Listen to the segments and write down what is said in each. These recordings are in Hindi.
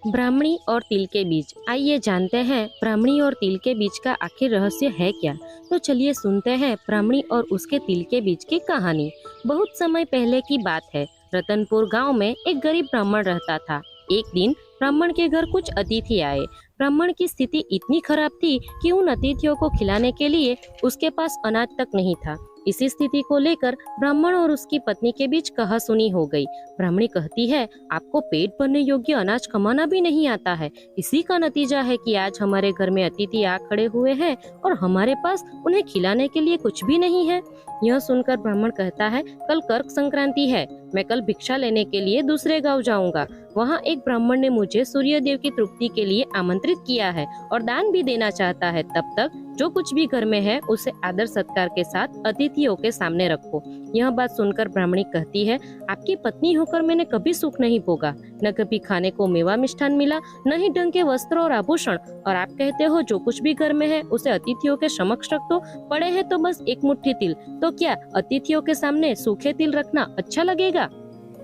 ब्राह्मणी और तिल के बीज। आइए जानते हैं ब्राह्मणी और तिल के बीज का आखिर रहस्य है क्या। तो चलिए सुनते हैं ब्राह्मणी और उसके तिल के बीज की कहानी। बहुत समय पहले की बात है। रतनपुर गांव में एक गरीब ब्राह्मण रहता था। एक दिन ब्राह्मण के घर कुछ अतिथि आए। ब्राह्मण की स्थिति इतनी खराब थी कि उन अतिथियों को खिलाने के लिए उसके पास अनाज तक नहीं था। इसी स्थिति को लेकर ब्राह्मण और उसकी पत्नी के बीच कहासुनी हो गई। ब्राह्मणी कहती है, आपको पेट भरने योग्य अनाज कमाना भी नहीं आता है। इसी का नतीजा है कि आज हमारे घर में अतिथि आ खड़े हुए हैं और हमारे पास उन्हें खिलाने के लिए कुछ भी नहीं है। यह सुनकर ब्राह्मण कहता है, कल कर्क संक्रांति है, मैं कल भिक्षा लेने के लिए दूसरे गांव जाऊंगा। वहाँ एक ब्राह्मण ने मुझे सूर्य देव की तृप्ति के लिए आमंत्रित किया है और दान भी देना चाहता है। तब तक जो कुछ भी घर में है उसे आदर सत्कार के साथ अतिथियों के सामने रखो। यह बात सुनकर ब्राह्मणी कहती है, आपकी पत्नी होकर मैंने कभी सुख नहीं भोगा, न कभी खाने को मेवा मिष्ठान मिला, न ही ढंग के वस्त्र और आभूषण, और आप कहते हो जो कुछ भी घर में है उसे अतिथियों के समक्ष रख दो। पड़े हैं तो बस एक मुट्ठी तिल, तो क्या अतिथियों के सामने सूखे तिल रखना अच्छा लगेगा?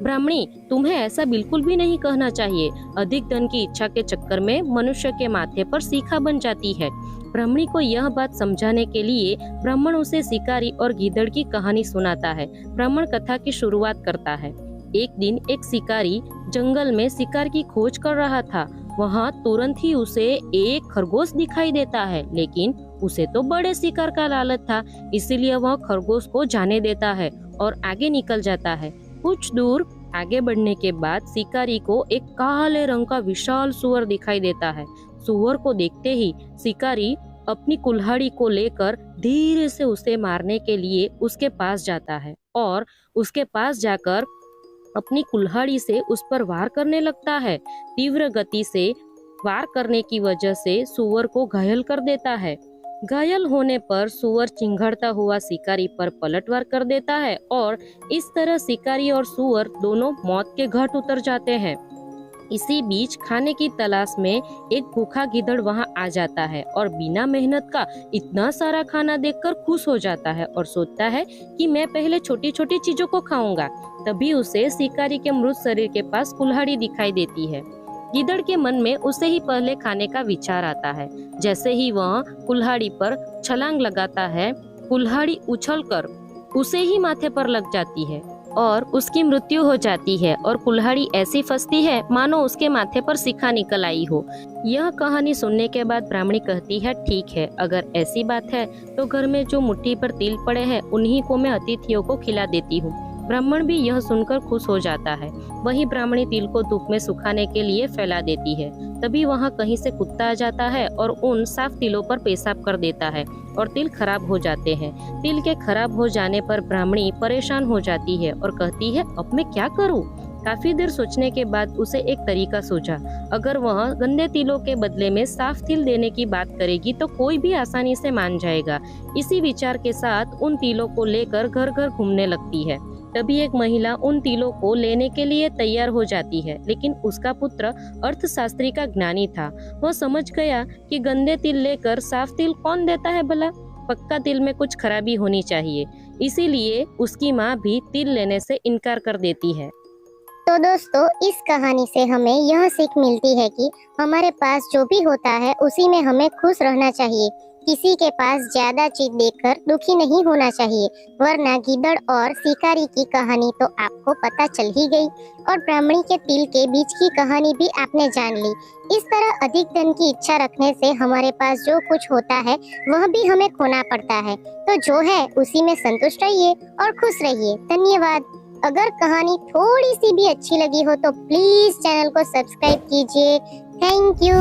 ब्राह्मणी, तुम्हें ऐसा बिल्कुल भी नहीं कहना चाहिए। अधिक धन की इच्छा के चक्कर में मनुष्य के माथे पर सीखा बन जाती है। ब्राह्मणी को यह बात समझाने के लिए ब्राह्मण उसे शिकारी और गीदड़ की कहानी सुनाता है। ब्राह्मण कथा की शुरुआत करता है। एक दिन एक शिकारी जंगल में शिकार की खोज कर रहा था। वहाँ तुरंत ही उसे एक खरगोश दिखाई देता है, लेकिन उसे तो बड़े शिकार का लालच था, इसीलिए वह खरगोश को जाने देता है और आगे निकल जाता है। कुछ दूर आगे बढ़ने के बाद शिकारी को एक काले रंग का विशाल सूअर दिखाई देता है। सूअर को देखते ही शिकारी अपनी कुल्हाड़ी को लेकर धीरे से उसे मारने के लिए उसके पास जाता है और उसके पास जाकर अपनी कुल्हाड़ी से उस पर वार करने लगता है। तीव्र गति से वार करने की वजह से सूअर को घायल कर देता है। घायल होने पर सूअर चिंघड़ता हुआ शिकारी पर पलटवार कर देता है और इस तरह शिकारी और सूअर दोनों मौत के घाट उतर जाते हैं। इसी बीच खाने की तलाश में एक भूखा गीदड़ वहां आ जाता है और बिना मेहनत का इतना सारा खाना देखकर खुश हो जाता है और सोचता है कि मैं पहले छोटी छोटी चीजों को खाऊंगा। तभी उसे शिकारी के मृत शरीर के पास कुल्हाड़ी दिखाई देती है। गीदड़ के मन में उसे ही पहले खाने का विचार आता है। जैसे ही वह कुल्हाड़ी पर छलांग लगाता है, कुल्हाड़ी उछलकर उसे ही माथे पर लग जाती है और उसकी मृत्यु हो जाती है और कुल्हाड़ी ऐसी फंसती है मानो उसके माथे पर शिखा निकल आई हो। यह कहानी सुनने के बाद ब्राह्मणी कहती है, ठीक है, अगर ऐसी बात है तो घर में जो मुट्ठी पर तिल पड़े हैं उन्हीं को मैं अतिथियों को खिला देती हूँ। ब्राह्मण भी यह सुनकर खुश हो जाता है। वही ब्राह्मणी तिल को धूप में सुखाने के लिए फैला देती है। तभी वहाँ कहीं से कुत्ता आ जाता है और उन साफ तिलों पर पेशाब कर देता है और तिल खराब हो जाते हैं। तिल के खराब हो जाने पर ब्राह्मणी परेशान हो जाती है और कहती है, अब मैं क्या करूँ? काफी देर सोचने के बाद उसे एक तरीका सूझा। अगर वह गंदे तिलों के बदले में साफ तिल देने की बात करेगी तो कोई भी आसानी से मान जाएगा। इसी विचार के साथ उन तिलों को लेकर घर घर घूमने लगती है। तभी एक महिला उन तिलों को लेने के लिए तैयार हो जाती है, लेकिन उसका पुत्र अर्थशास्त्री का ज्ञानी था। वह समझ गया कि गंदे तिल लेकर साफ तिल कौन देता है भला, पक्का तिल में कुछ खराबी होनी चाहिए। इसीलिए उसकी माँ भी तिल लेने से इनकार कर देती है। तो दोस्तों, इस कहानी से हमें यह सीख मिलती है कि हमारे पास जो भी होता है उसी में हमें खुश रहना चाहिए। किसी के पास ज्यादा चीज देखकर दुखी नहीं होना चाहिए, वरना गीदड़ और शिकारी की कहानी तो आपको पता चल ही गई और ब्राह्मणी के तिल के बीच की कहानी भी आपने जान ली। इस तरह अधिक धन की इच्छा रखने से हमारे पास जो कुछ होता है वह भी हमें खोना पड़ता है। तो जो है उसी में संतुष्ट रहिए और खुश रहिए। धन्यवाद। अगर कहानी थोड़ी सी भी अच्छी लगी हो तो प्लीज चैनल को सब्सक्राइब कीजिए। Thank you.